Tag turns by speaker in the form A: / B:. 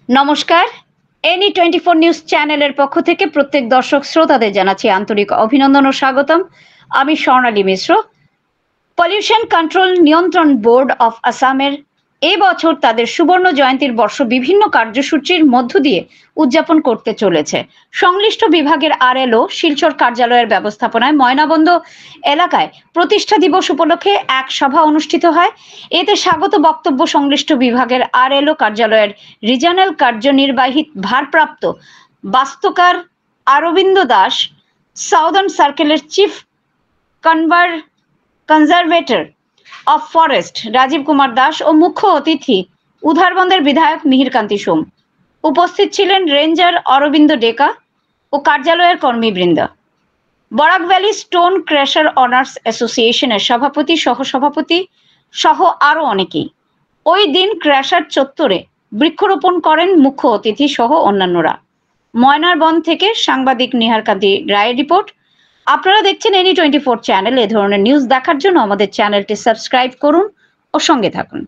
A: নমস্কার। Any 24 news চ্যানেলের পক্ষ থেকে প্রত্যেক দর্শক শ্রোতাদের জানাচ্ছি আন্তরিক অভিনন্দন ও স্বাগতম। আমি স্বর্ণালী মিশ্র। পলিউশন কন্ট্রোল নিয়ন্ত্রণ বোর্ড অফ আসামের এই বছর তাদের সুবর্ণ জয়ন্তীর বর্ষ বিভিন্ন কার্যসূচির মধ্য দিয়ে উদযাপন করতে চলেছে। সংশ্লিষ্ট বিভাগের আরএলও শিলচর কার্যালয়ের ব্যবস্থাপনায় ময়নাবন্দ এলাকায় প্রতিষ্ঠা দিবস উপলক্ষে এক সভা অনুষ্ঠিত হয়। এতে স্বাগত বক্তব্য সংশ্লিষ্ট বিভাগের আরএলও কার্যালয়ের রিজিয়নাল কার্যনির্বাহী ভারপ্রাপ্ত বাস্তুকার অরবিন্দ দাস, সাউদার্ন সার্কেলের chief conservator of forest Rajib Kumar Das ও মুখ্য অতিথি উধারবন্দের বিধায়ক মিহিরকান্তি সোম। উপস্থিত ছিলেন রেঞ্জার অরবিন্দ ডেকা ও কার্যালয়ের কর্মীবৃন্দ। Barak valley stone crusher owners অ্যাসোসিয়েশনের সভাপতি, সহসভাপতি সহ আরো অনেকেই ওই দিন ক্র্যাশার চত্বরে বৃক্ষরোপণ করেন মুখ্য অতিথি সহ অন্যান্যরা। ময়নারবন্দ থেকে সাংবাদিক নিহারকান্তি রায়ের রিপোর্ট। আপনারা দেখছেন এনি 24 চ্যানেল। এ ধরনের নিউজ দেখার জন্য আমাদের চ্যানেলটি সাবস্ক্রাইব করুন ও সঙ্গে থাকুন।